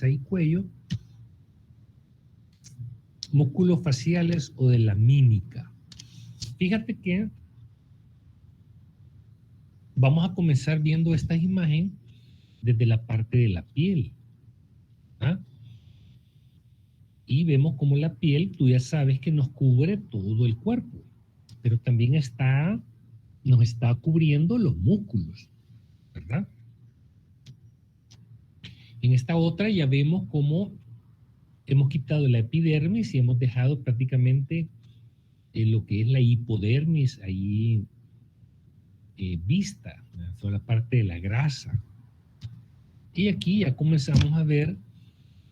cabeza y cuello, músculos faciales o de la mímica. Fíjate que vamos a comenzar viendo esta imagen desde la parte de la piel. ¿Ah? Y vemos como la piel, tú ya sabes que nos cubre todo el cuerpo, pero también nos está cubriendo los músculos, ¿verdad? En esta otra ya vemos cómo hemos quitado la epidermis y hemos dejado prácticamente lo que es la hipodermis ahí vista, toda la parte de la grasa. Y aquí ya comenzamos a ver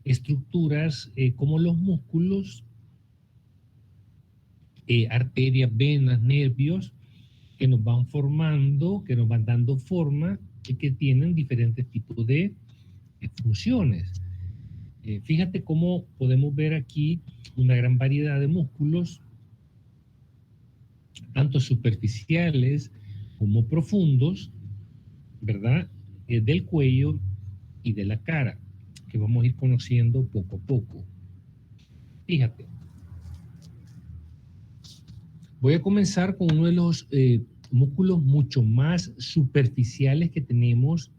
estructuras como los músculos, arterias, venas, nervios, que nos van formando, que nos van dando forma y que tienen diferentes tipos de funciones. Fíjate cómo podemos ver aquí una gran variedad de músculos, tanto superficiales como profundos, ¿verdad? Del cuello y de la cara, que vamos a ir conociendo poco a poco. Fíjate. Voy a comenzar con uno de los músculos mucho más superficiales que tenemos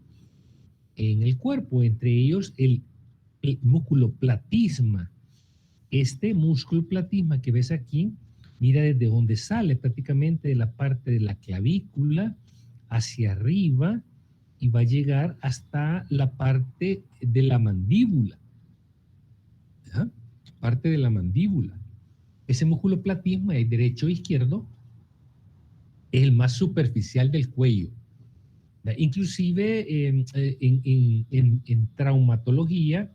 en el cuerpo, entre ellos el músculo platisma. Este músculo platisma que ves aquí, mira desde donde sale prácticamente de la parte de la clavícula hacia arriba y va a llegar hasta la parte de la mandíbula. ¿Ya? Parte de la mandíbula. Ese músculo platisma, el derecho e izquierdo, es el más superficial del cuello. Inclusive en traumatología,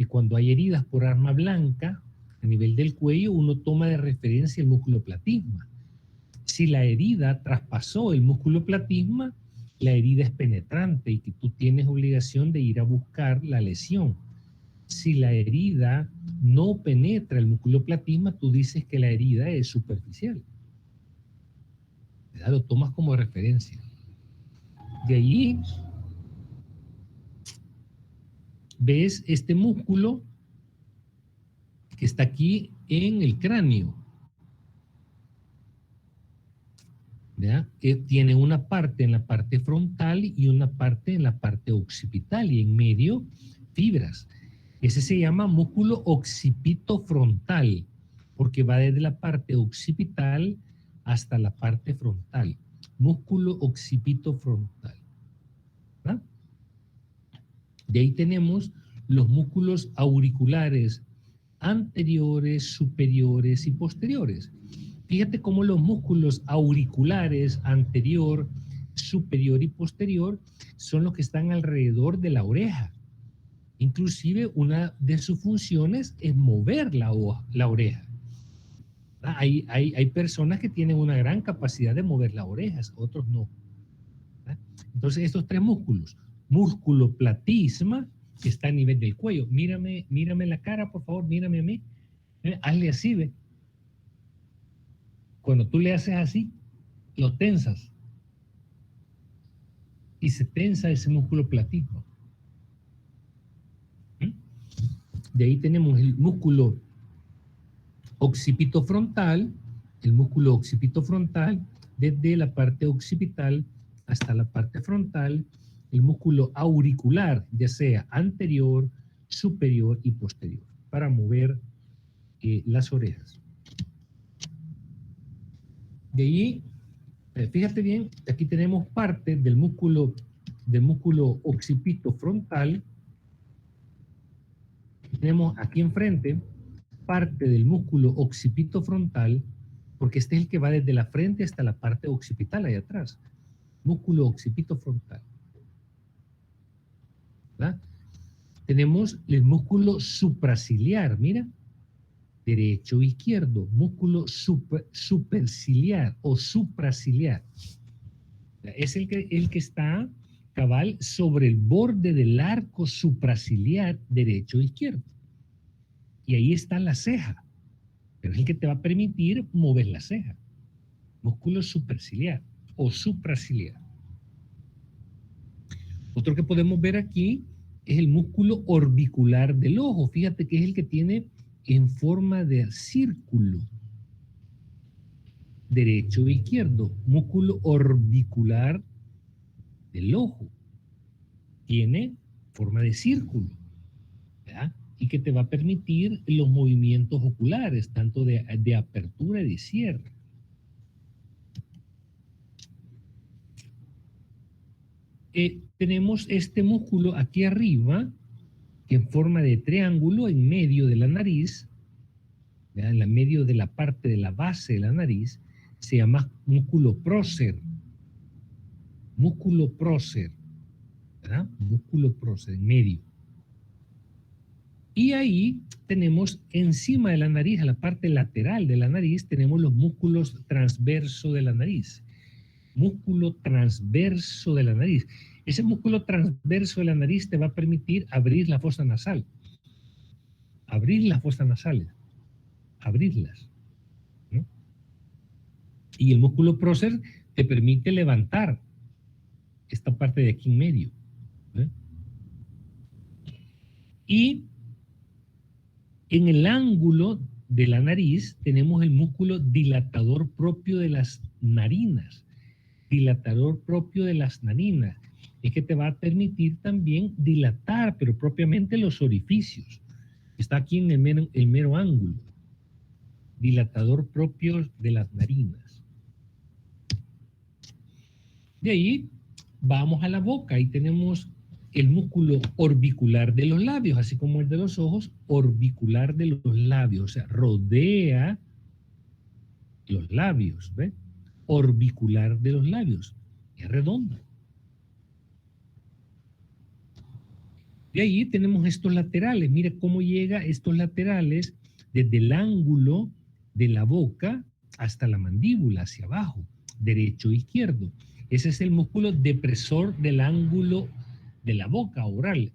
cuando hay heridas por arma blanca a nivel del cuello, uno toma de referencia el músculo platisma. Si la herida traspasó el músculo platisma, la herida es penetrante y que tú tienes obligación de ir a buscar la lesión. Si la herida no penetra el músculo platisma, tú dices que la herida es superficial. ¿Verdad? Lo tomas como referencia. De ahí ves este músculo que está aquí en el cráneo. ¿Verdad? Tiene una parte en la parte frontal y una parte en la parte occipital y en medio fibras. Ese se llama músculo occipito frontal porque va desde la parte occipital hasta la parte frontal. Músculo occipito frontal. ¿Verdad? De ahí tenemos los músculos auriculares anteriores, superiores y posteriores. Fíjate cómo los músculos auriculares anterior, superior y posterior son los que están alrededor de la oreja. Inclusive una de sus funciones es mover la oreja. Hay personas que tienen una gran capacidad de mover las orejas, otros no. Entonces estos tres músculos, músculo platisma, que está a nivel del cuello. Mírame la cara, por favor, mírame a mí. Hazle así, ve. Cuando tú le haces así, lo tensas. Y se tensa ese músculo platisma. De ahí tenemos el músculo occipito frontal, desde la parte occipital hasta la parte frontal, el músculo auricular, ya sea anterior, superior y posterior, para mover las orejas. De ahí, fíjate bien, aquí tenemos parte del músculo occipito frontal. Tenemos aquí enfrente parte del músculo occipito frontal, porque este es el que va desde la frente hasta la parte occipital, ahí atrás. Músculo occipito frontal. ¿Verdad? Tenemos el músculo supraciliar, mira, derecho e izquierdo, músculo superciliar o supraciliar. Es el que está cabal sobre el borde del arco supraciliar derecho e izquierdo. Y ahí está la ceja, pero es el que te va a permitir mover la ceja. Músculo superciliar o supraciliar. Otro que podemos ver aquí es el músculo orbicular del ojo. Fíjate que es el que tiene en forma de círculo. Derecho e izquierdo. Músculo orbicular del ojo. Tiene forma de círculo, ¿verdad? Y que te va a permitir los movimientos oculares, tanto de apertura y de cierre. Tenemos este músculo aquí arriba, que en forma de triángulo en medio de la nariz, ¿verdad? En medio de la parte de la base de la nariz, se llama músculo prócer. Músculo prócer, ¿verdad? Músculo prócer en medio. Y ahí tenemos encima de la nariz, a la parte lateral de la nariz, tenemos los músculos transversos de la nariz. Músculo transverso de la nariz. Ese músculo transverso de la nariz te va a permitir abrir la fosa nasal. Abrir las fosas nasales. Abrirlas, ¿no? Y el músculo prócer te permite levantar esta parte de aquí en medio, ¿eh? Y en el ángulo de la nariz tenemos el músculo dilatador propio de las narinas. Dilatador propio de las narinas. Es que te va a permitir también dilatar, pero propiamente los orificios. Está aquí en el mero ángulo. Dilatador propio de las narinas. De ahí vamos a la boca. Ahí tenemos el músculo orbicular de los labios, así como el de los ojos, orbicular de los labios. O sea, rodea los labios, ¿ve? Orbicular de los labios. Es redondo. De ahí tenemos estos laterales. Mire cómo llega estos laterales desde el ángulo de la boca hasta la mandíbula, hacia abajo, derecho e izquierdo. Ese es el músculo depresor del ángulo de la boca oral.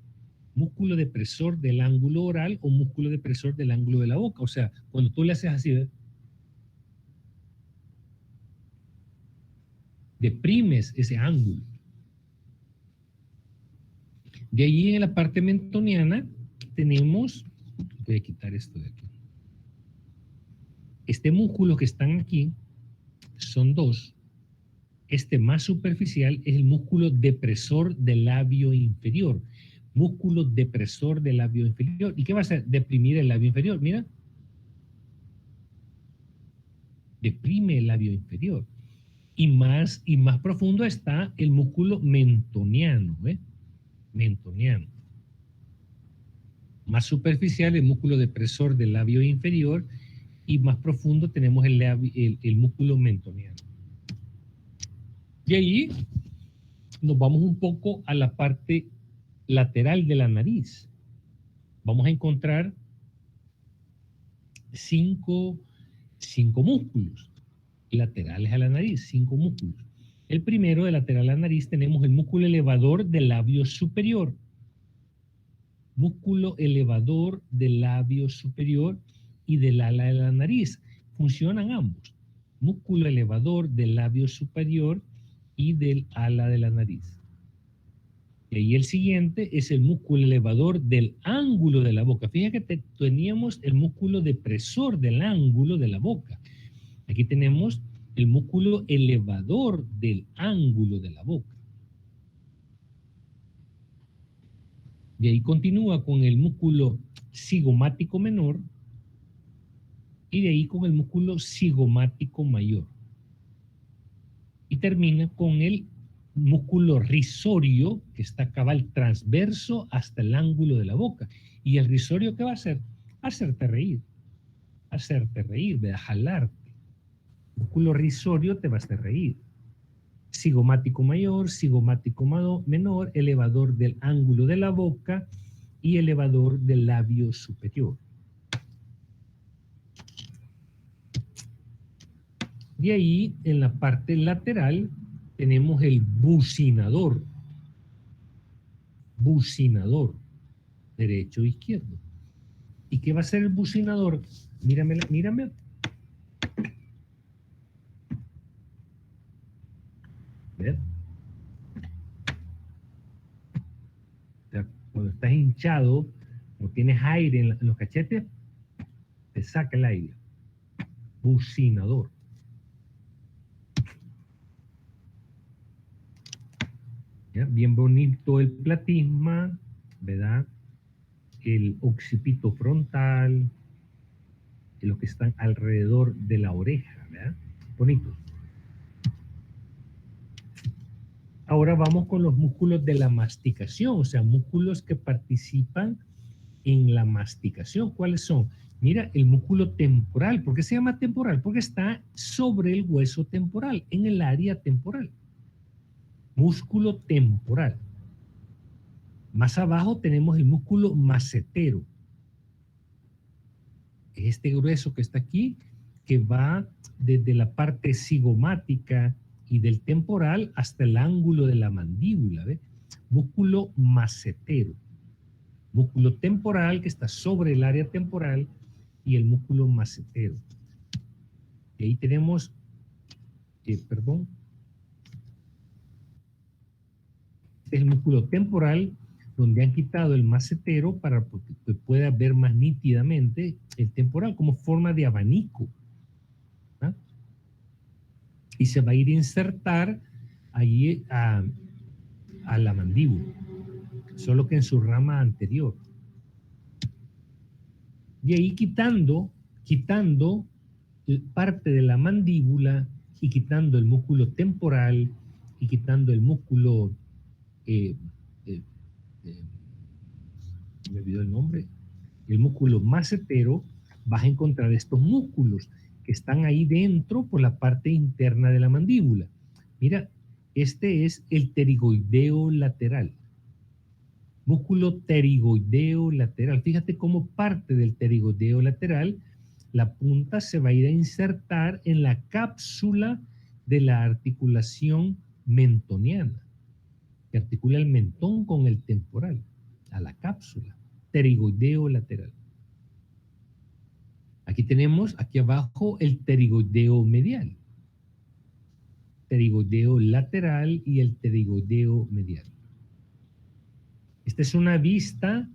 Músculo depresor del ángulo oral o músculo depresor del ángulo de la boca. O sea, cuando tú le haces así, ¿ves? Deprimes ese ángulo. De allí en la parte mentoniana tenemos, voy a quitar esto de aquí. Este músculo que están aquí son dos. Este más superficial es el músculo depresor del labio inferior. Músculo depresor del labio inferior. ¿Y qué va a hacer? Deprimir el labio inferior. Mira. Deprime el labio inferior. Y más profundo está el músculo mentoniano. ¿Eh? Mentoniano. Más superficial el músculo depresor del labio inferior y más profundo tenemos el músculo mentoniano. Y ahí nos vamos un poco a la parte lateral de la nariz. Vamos a encontrar cinco músculos laterales a la nariz, 5 músculos. El primero, de lateral a la nariz, tenemos el músculo elevador del labio superior. Músculo elevador del labio superior y del ala de la nariz. Funcionan ambos. Músculo elevador del labio superior y del ala de la nariz. Y ahí el siguiente es el músculo elevador del ángulo de la boca. Fíjate que teníamos el músculo depresor del ángulo de la boca. Aquí tenemos el músculo elevador del ángulo de la boca. De ahí continúa con el músculo cigomático menor y de ahí con el músculo cigomático mayor. Y termina con el músculo risorio, que está cabal transverso hasta el ángulo de la boca. ¿Y el risorio qué va a hacer? Hacerte reír. Hacerte reír, de jalarte. Músculo risorio te va a hacer reír. Cigomático mayor, cigomático menor, elevador del ángulo de la boca y elevador del labio superior. De ahí, en la parte lateral, tenemos el bucinador. Bucinador, derecho e izquierdo. ¿Y qué va a hacer el bucinador? Mírame, mírame. ¿Ver? Cuando estás escuchado, o tienes aire en los cachetes, te saca el aire. Bucinador. ¿Ya? Bien bonito el platisma, ¿verdad? El occipito frontal, los que están alrededor de la oreja, ¿verdad? Bonito. Ahora vamos con los músculos de la masticación, o sea, músculos que participan en la masticación. ¿Cuáles son? Mira, el músculo temporal. ¿Por qué se llama temporal? Porque está sobre el hueso temporal, en el área temporal. Músculo temporal. Más abajo tenemos el músculo macetero. Este grueso que está aquí, que va desde la parte cigomática y del temporal hasta el ángulo de la mandíbula, ¿ve? Músculo macetero. Músculo temporal que está sobre el área temporal y el músculo macetero. Y ahí tenemos, perdón, este es el músculo temporal donde han quitado el macetero para que pueda ver más nítidamente el temporal como forma de abanico. ¿Ah? Y se va a ir a insertar ahí a la mandíbula, solo que en su rama anterior. Y ahí quitando parte de la mandíbula y quitando el músculo temporal y quitando el músculo, me olvidó el nombre, el músculo macetero, vas a encontrar estos músculos que están ahí dentro por la parte interna de la mandíbula. Mira, este es el pterigoideo lateral. Músculo pterigoideo lateral. Fíjate cómo parte del pterigoideo lateral, la punta se va a ir a insertar en la cápsula de la articulación mentoniana, que articula el mentón con el temporal, a la cápsula, pterigoideo lateral. Aquí tenemos, aquí abajo, el pterigoideo medial, pterigoideo lateral y el pterigoideo medial. Esta es una vista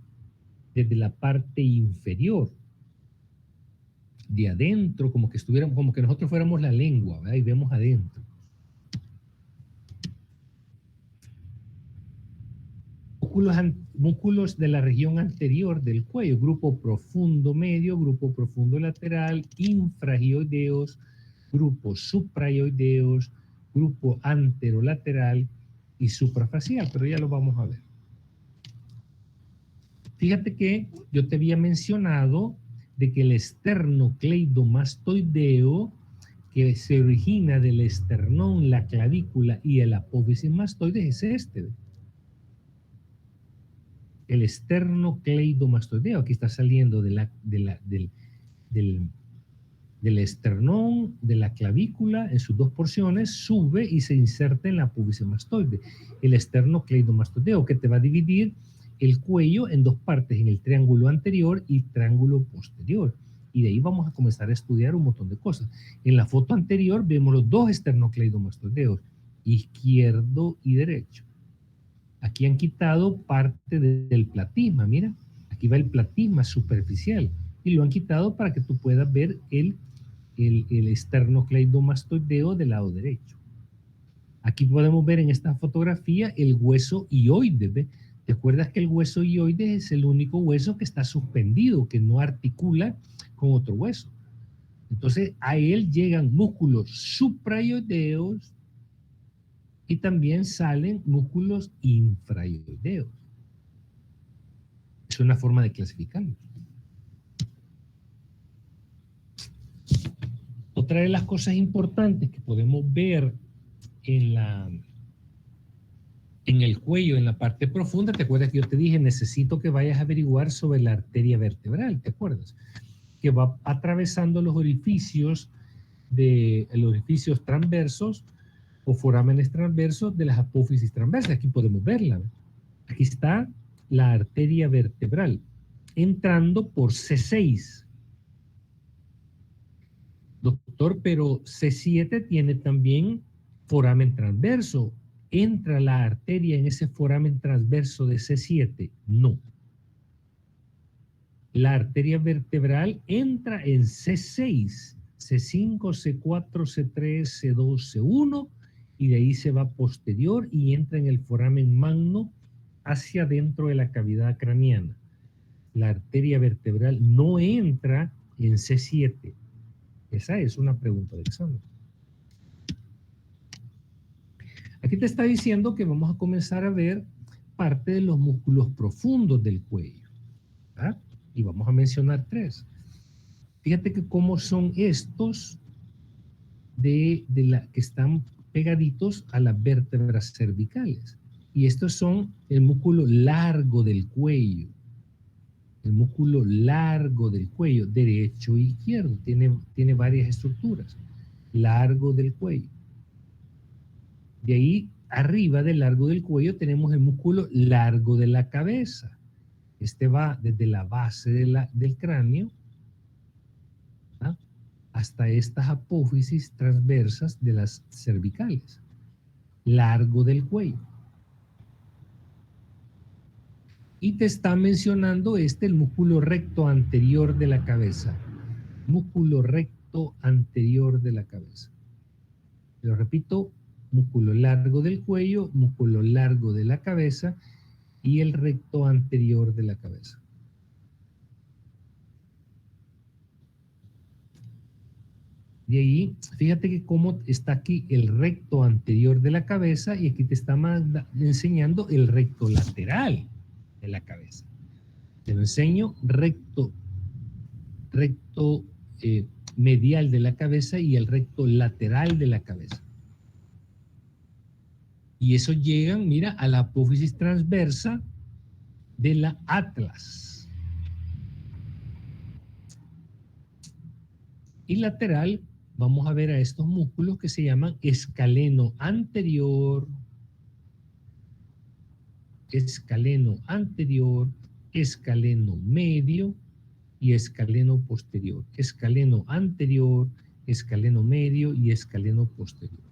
desde la parte inferior, de adentro, como que estuviéramos, como que nosotros fuéramos la lengua, ¿verdad? Y vemos adentro. Músculos de la región anterior del cuello, grupo profundo medio, grupo profundo lateral, infragioideos, grupo supraioideos, grupo anterolateral y suprafacial, pero ya lo vamos a ver. Fíjate que yo te había mencionado de que el esternocleidomastoideo, que se origina del esternón, la clavícula y el apófisis mastoides, es este. El esternocleidomastoideo, aquí está saliendo del esternón, de la clavícula, en sus dos porciones, sube y se inserta en la apófisis mastoide. El esternocleidomastoideo, que te va a dividir el cuello en dos partes, en el triángulo anterior y triángulo posterior. Y de ahí vamos a comenzar a estudiar un montón de cosas. En la foto anterior vemos los dos esternocleidomastoideos, izquierdo y derecho. Aquí han quitado parte del platisma, mira, aquí va el platisma superficial y lo han quitado para que tú puedas ver el esternocleidomastoideo del lado derecho. Aquí podemos ver en esta fotografía el hueso hioides, ¿ve? ¿Te acuerdas que el hueso hioides es el único hueso que está suspendido, que no articula con otro hueso? Entonces a él llegan músculos supraioideos y también salen músculos infraioideos. Es una forma de clasificarlos. Otra de las cosas importantes que podemos ver en el cuello, en la parte profunda, ¿te acuerdas que yo te dije, necesito que vayas a averiguar sobre la arteria vertebral? ¿Te acuerdas? Que va atravesando los orificios transversos o forámenes transversos de las apófisis transversas. Aquí podemos verla. Aquí está la arteria vertebral entrando por C6. Doctor, pero C7 tiene también foramen transverso. ¿Entra la arteria en ese foramen transverso de C7? No. La arteria vertebral entra en C6, C5, C4, C3, C2, C1, y de ahí se va posterior y entra en el foramen magno hacia dentro de la cavidad craneana. La arteria vertebral no entra en C7. Esa es una pregunta de examen. Aquí te está diciendo que vamos a comenzar a ver parte de los músculos profundos del cuello, ¿verdad? Y vamos a mencionar 3. Fíjate que cómo son estos que están pegaditos a las vértebras cervicales. Y estos son el músculo largo del cuello. El músculo largo del cuello, derecho e izquierdo. Tiene varias estructuras. Largo del cuello. De ahí, arriba del largo del cuello, tenemos el músculo largo de la cabeza. Este va desde la base del cráneo, ¿ah?, hasta estas apófisis transversas de las cervicales. Largo del cuello. Y te está mencionando el músculo recto anterior de la cabeza. Músculo recto anterior de la cabeza. Lo repito, músculo largo del cuello, músculo largo de la cabeza y el recto anterior de la cabeza. De ahí, fíjate que cómo está aquí el recto anterior de la cabeza y aquí te está enseñando el recto lateral de la cabeza. Te lo enseño recto medial de la cabeza y el recto lateral de la cabeza. Y eso llegan, mira, a la apófisis transversa de la atlas. Y lateral, vamos a ver a estos músculos que se llaman escaleno anterior, escaleno medio y escaleno posterior. Escaleno anterior, escaleno medio y escaleno posterior.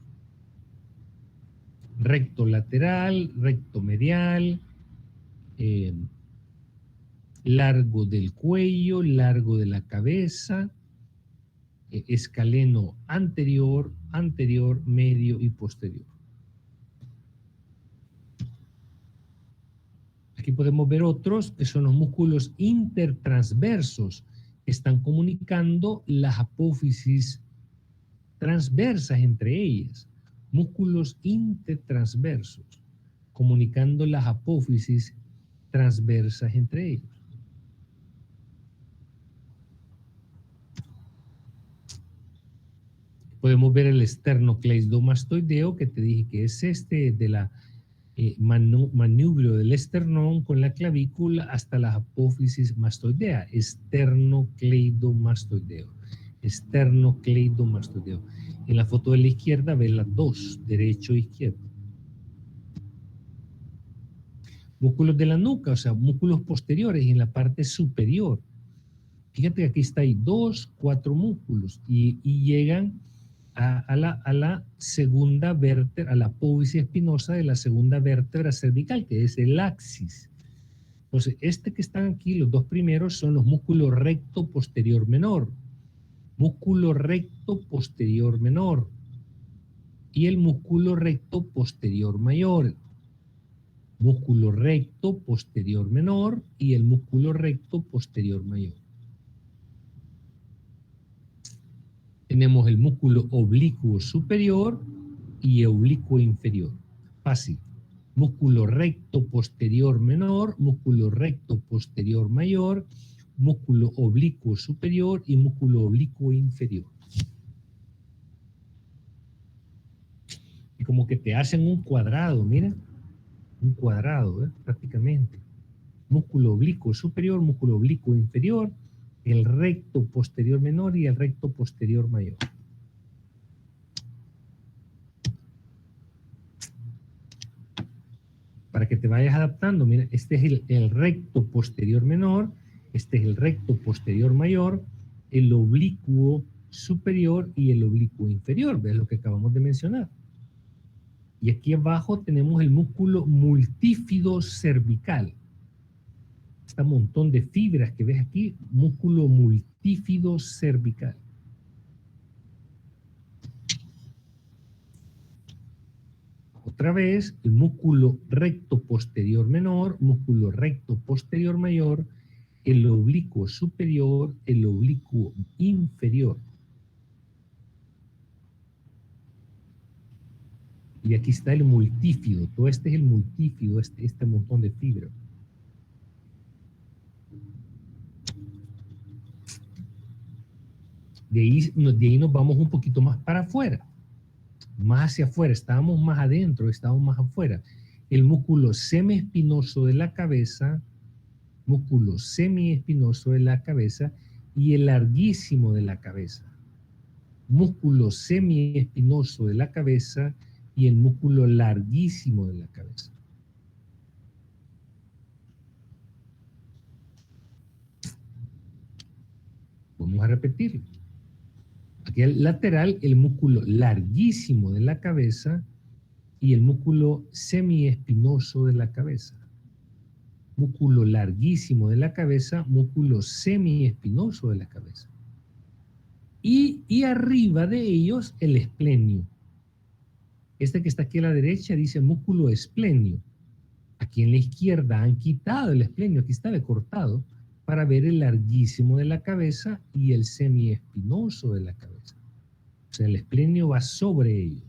Recto lateral, recto medial, largo del cuello, largo de la cabeza, escaleno anterior, medio y posterior. Aquí podemos ver otros que son los músculos intertransversos que están comunicando las apófisis transversas entre ellas. Músculos intertransversos comunicando las apófisis transversas entre ellos. Podemos ver el esternocleidomastoideo, que te dije que es de la manubrio del esternón con la clavícula hasta la apófisis mastoidea. Esternocleidomastoideo. Esternocleidomastoideo. En la foto de la izquierda ves las dos, derecho e izquierdo. Músculos de la nuca, o sea, músculos posteriores en la parte superior. Fíjate que aquí está ahí 4 músculos y llegan a la segunda vértebra, a la apófisis espinosa de la segunda vértebra cervical, que es el axis. Entonces, que están aquí, los 2 primeros, son los músculos recto posterior menor. Músculo recto posterior menor. Y el músculo recto posterior mayor. Músculo recto posterior menor y el músculo recto posterior mayor. Tenemos el músculo oblicuo superior y oblicuo inferior. Fácil. Músculo recto posterior menor, músculo recto posterior mayor, músculo oblicuo superior y músculo oblicuo inferior. Y como que te hacen un cuadrado, mira. Un cuadrado, prácticamente. Músculo oblicuo superior, músculo oblicuo inferior, el recto posterior menor y el recto posterior mayor. Para que te vayas adaptando, mira, este es el recto posterior menor, este es el recto posterior mayor, el oblicuo superior y el oblicuo inferior, ¿ves lo que acabamos de mencionar? Y aquí abajo tenemos el músculo multífido cervical. este montón de fibras que ves aquí, músculo multífido cervical. Otra vez, el músculo recto posterior menor, músculo recto posterior mayor, el oblicuo superior, el oblicuo inferior. Y aquí está el multífido, todo este es el multífido, este montón de fibras. De ahí nos vamos un poquito más para afuera, más hacia afuera, estábamos más adentro, estábamos más afuera. El músculo semiespinoso de la cabeza, músculo semiespinoso de la cabeza y el larguísimo de la cabeza. Músculo semiespinoso de la cabeza y el músculo larguísimo de la cabeza. Vamos a repetirlo. Aquí al lateral, el músculo larguísimo de la cabeza y el músculo semiespinoso de la cabeza. Músculo larguísimo de la cabeza, músculo semiespinoso de la cabeza. Y arriba de ellos, el esplenio. Este que está aquí a la derecha dice músculo esplenio. Aquí en la izquierda han quitado el esplenio, aquí estaba cortado, para ver el larguísimo de la cabeza y el semiespinoso de la cabeza. O sea, el esplenio va sobre ellos.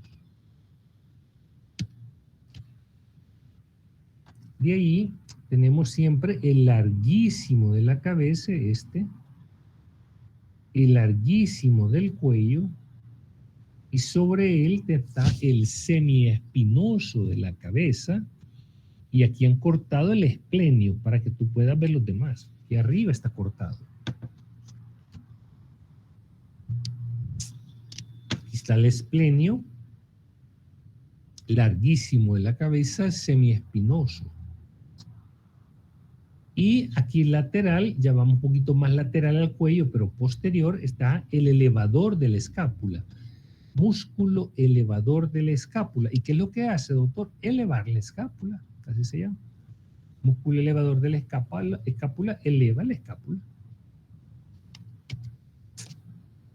De ahí tenemos siempre el larguísimo de la cabeza, el larguísimo del cuello, y sobre él está el semiespinoso de la cabeza, y aquí han cortado el esplenio para que tú puedas ver los demás. Aquí arriba está cortado. Aquí está el esplenio, larguísimo de la cabeza, semiespinoso. Y aquí lateral, ya vamos un poquito más lateral al cuello, pero posterior, está el elevador de la escápula. Músculo elevador de la escápula. ¿Y qué es lo que hace, doctor? Elevar la escápula, así se llama. Músculo elevador de la escápula eleva la escápula.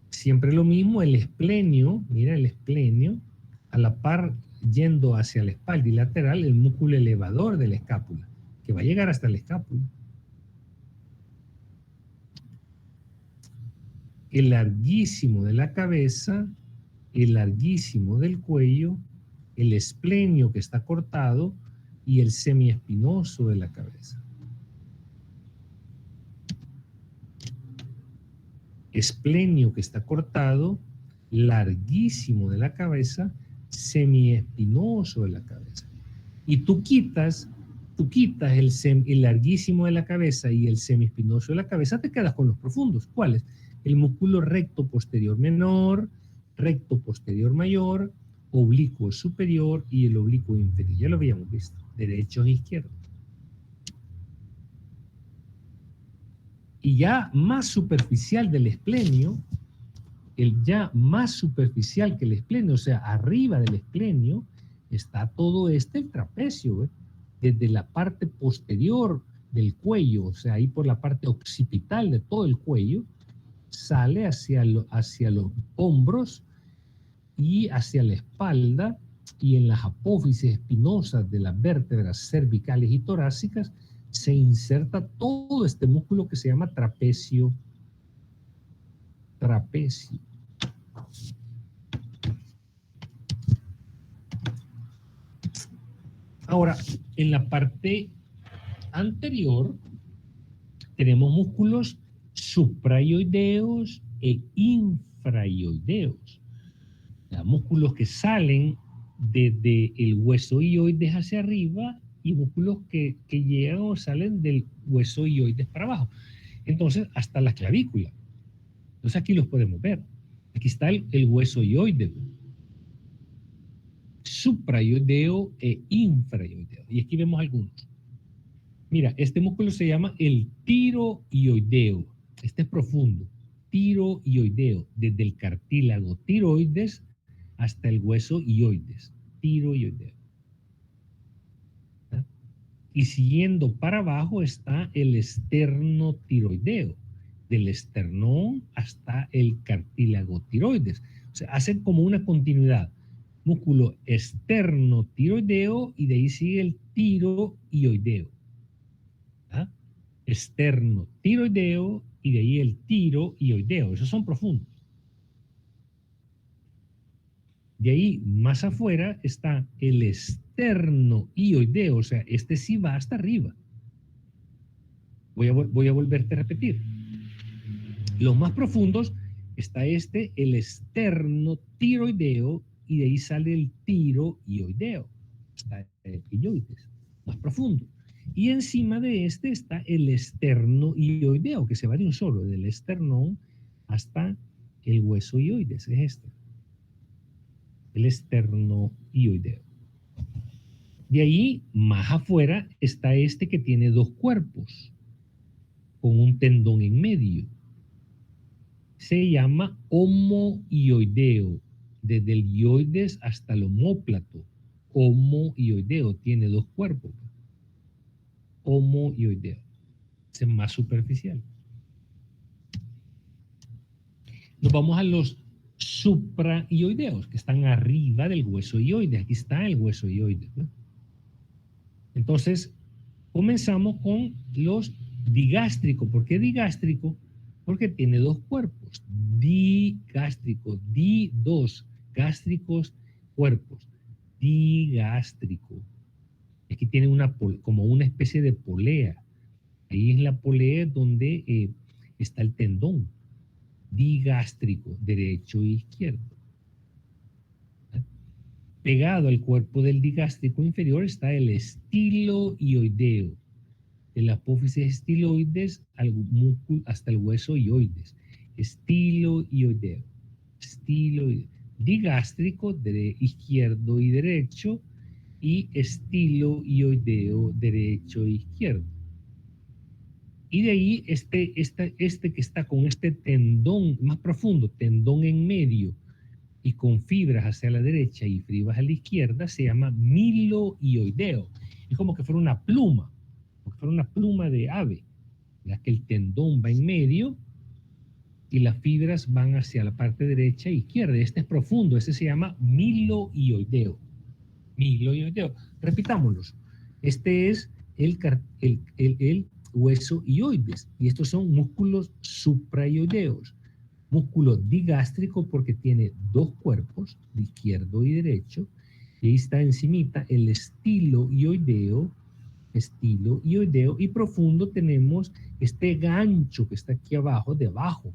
Siempre lo mismo, el esplenio, mira el esplenio, a la par yendo hacia la espalda y lateral, el músculo elevador de la escápula, que va a llegar hasta la escápula. El larguísimo de la cabeza, el larguísimo del cuello, el esplenio que está cortado y el semiespinoso de la cabeza. Esplenio que está cortado, larguísimo de la cabeza, semiespinoso de la cabeza. Y tú quitas el larguísimo de la cabeza y el semiespinoso de la cabeza, te quedas con los profundos. ¿Cuáles? El músculo recto posterior menor, recto posterior mayor, oblicuo superior y el oblicuo inferior. Ya lo habíamos visto, derechos e izquierdos. Y ya más superficial del esplenio, el ya más superficial que el esplenio, o sea, arriba del esplenio, está todo el trapecio, ¿eh? Desde la parte posterior del cuello, o sea, ahí por la parte occipital de todo el cuello, sale hacia los hombros y hacia la espalda, y en las apófisis espinosas de las vértebras cervicales y torácicas se inserta todo este músculo que se llama trapecio. Trapecio. Ahora, en la parte anterior tenemos músculos suprayoideos e infrayoideos. Músculos que salen desde el hueso ioides hacia arriba y músculos que llegan o salen del hueso ioides para abajo. Entonces, hasta la clavícula. Entonces aquí los podemos ver. Aquí está el hueso ioideo, suprayoideo e infrayoideo. Y aquí vemos algunos. Mira, este músculo se llama el tiroideo. Este es profundo. Tiroideo, desde el cartílago tiroides hasta el hueso ioides. Tiroideo. Y siguiendo para abajo está el esternotiroideo, del esternón hasta el cartílago tiroides. O sea, hacen como una continuidad. Músculo esternotiroideo y de ahí sigue el tiroioideo. ¿Ah? Esternotiroideo y de ahí el tiroioideo. Esos son profundos. De ahí, más afuera, está el esternoioideo, o sea, este sí va hasta arriba. Voy a volverte a repetir. Los más profundos está el esternotiroideo, y de ahí sale el tiroioideo. Está el ioides, más profundo. Y encima de este está el esternoioideo, que se va de un solo, del esternón hasta el hueso ioides, es este. El esternoioideo. De ahí, más afuera, está este que tiene dos cuerpos, con un tendón en medio. Se llama homoioideo, desde el ioides hasta el omóplato. Homoioideo, tiene dos cuerpos. Homoioideo, es más superficial. Nos vamos a los supraioideos, que están arriba del hueso ioides. Aquí está el hueso ioides, ¿no? Entonces, comenzamos con los digástricos. ¿Por qué digástrico? Porque tiene dos cuerpos. Digástrico, dos gástricos cuerpos. Digástrico. Aquí tiene como una especie de polea. Ahí es la polea donde está el tendón. Digástrico, derecho e izquierdo. Pegado al cuerpo del digástrico inferior está el estiloioideo, de la apófisis estiloides al músculo hasta el hueso ioides. Estiloioideo. Estiloideo. Digástrico, izquierdo y derecho, y estiloioideo, derecho e izquierdo. Y de ahí este que está con este tendón más profundo, tendón en medio, y con fibras hacia la derecha y fibras a la izquierda, se llama miloioideo. Es como que fuera una pluma, de ave, la que el tendón va en medio y las fibras van hacia la parte derecha e izquierda. Este es profundo, este se llama miloioideo. Miloioideo. Repitámoslos. Este es el hueso ioides, y estos son músculos supraioideos. Músculo digástrico porque tiene dos cuerpos, de izquierdo y derecho, y ahí está encimita el estiloioideo, y profundo tenemos este gancho que está aquí abajo, de abajo,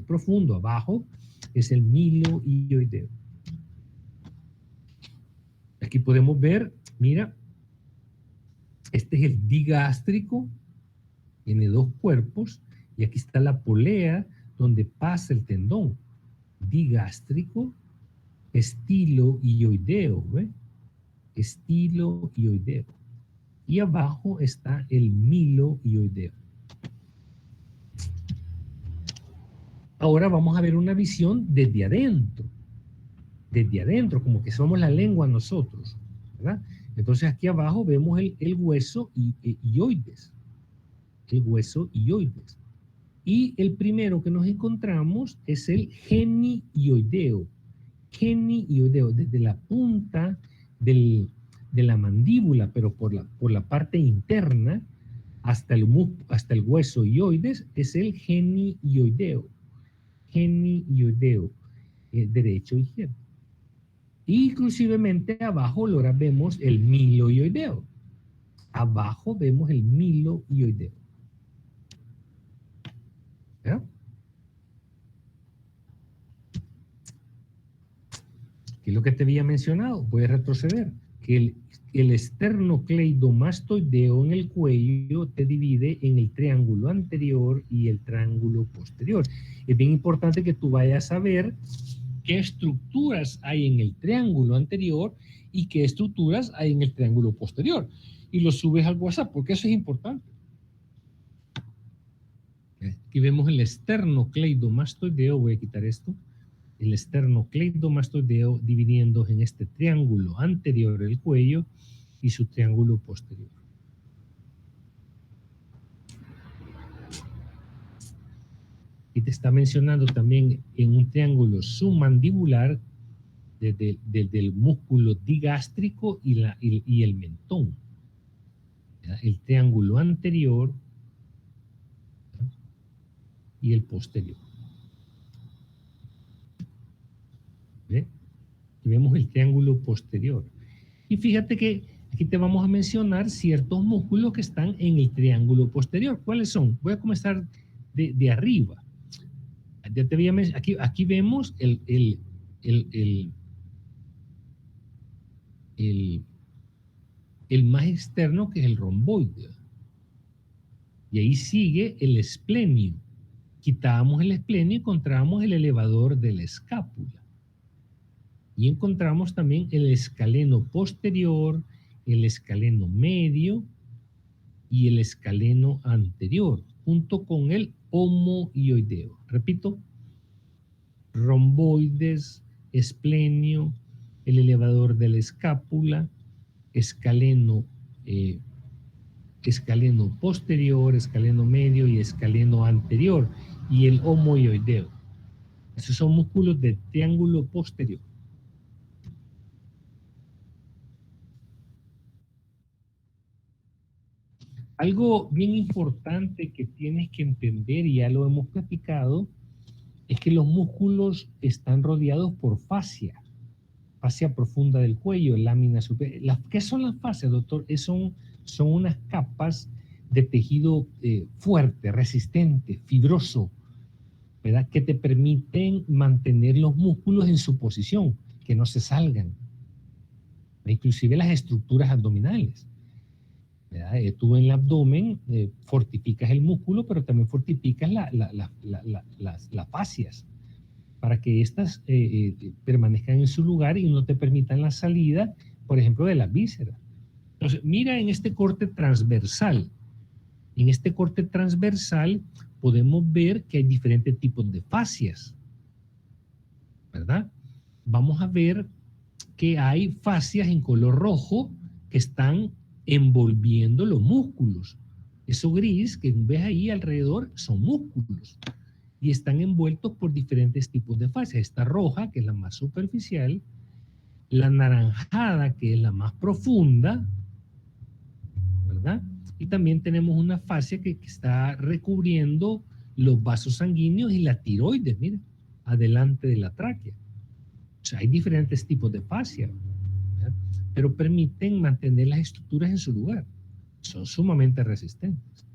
profundo abajo, es el miloioideo. Aquí podemos ver, mira, este es el digástrico, tiene dos cuerpos, y aquí está la polea donde pasa el tendón. Digástrico, estiloioideo, ¿ve? Estiloioideo. Y abajo está el miloioideo. Ahora vamos a ver una visión desde adentro. Desde adentro, como que somos la lengua nosotros, ¿verdad? Entonces aquí abajo vemos el hueso ioides. El hueso ioides. Y el primero que nos encontramos es el genioideo. Genioideo, desde la punta de la mandíbula, pero por la parte interna, hasta el hueso ioides, es el genioideo. Genioideo, derecho e izquierdo. Inclusivemente abajo ahora vemos el miloioideo. Abajo vemos el miloioideo. ¿Ya? ¿Qué es lo que te había mencionado? Voy a retroceder. Que el esternocleidomastoideo en el cuello te divide en el triángulo anterior y el triángulo posterior. Es bien importante que tú vayas a ver qué estructuras hay en el triángulo anterior y qué estructuras hay en el triángulo posterior. Y lo subes al WhatsApp, porque eso es importante. Aquí vemos el esternocleidomastoideo. Voy a quitar esto. El esternocleidomastoideo dividiendo en este triángulo anterior del cuello y su triángulo posterior. y te está mencionando también en un triángulo submandibular desde el músculo digástrico y el mentón. ¿Verdad? El triángulo anterior, ¿verdad? Y el posterior. ¿Ve? Y vemos el triángulo posterior. Y fíjate que aquí te vamos a mencionar ciertos músculos que están en el triángulo posterior. ¿Cuáles son? Voy a comenzar de arriba. Ya te voy a aquí vemos el más externo, que es el romboide. Y ahí sigue el esplenio. Quitábamos el esplenio y encontramos el elevador de la escápula. Y encontramos también el escaleno posterior, el escaleno medio y el escaleno anterior, junto con el homoioideo. Repito, romboides, esplenio, el elevador de la escápula, escaleno posterior, escaleno medio y escaleno anterior, y el homoioideo. Esos son músculos del triángulo posterior. Algo bien importante que tienes que entender, y ya lo hemos platicado, es que los músculos están rodeados por fascia profunda del cuello, lámina superior. ¿Qué son las fascias, doctor? Son unas capas de tejido fuerte, resistente, fibroso, ¿verdad? Que te permiten mantener los músculos en su posición, que no se salgan. Inclusive las estructuras abdominales. Tú en el abdomen fortificas el músculo, pero también fortificas las fascias para que éstas permanezcan en su lugar y no te permitan la salida, por ejemplo, de las vísceras. Entonces, mira en este corte transversal. En este corte transversal podemos ver que hay diferentes tipos de fascias, ¿verdad? Vamos a ver que hay fascias en color rojo que están envolviendo los músculos. Eso gris que ves ahí alrededor son músculos y están envueltos por diferentes tipos de fascias. Esta roja, que es la más superficial, la naranjada, que es la más profunda, ¿verdad? Y también tenemos una fascia que está recubriendo los vasos sanguíneos y la tiroides, mira, adelante de la tráquea. O sea, hay diferentes tipos de fascia, ¿verdad? Pero permiten mantener las estructuras en su lugar. Son sumamente resistentes.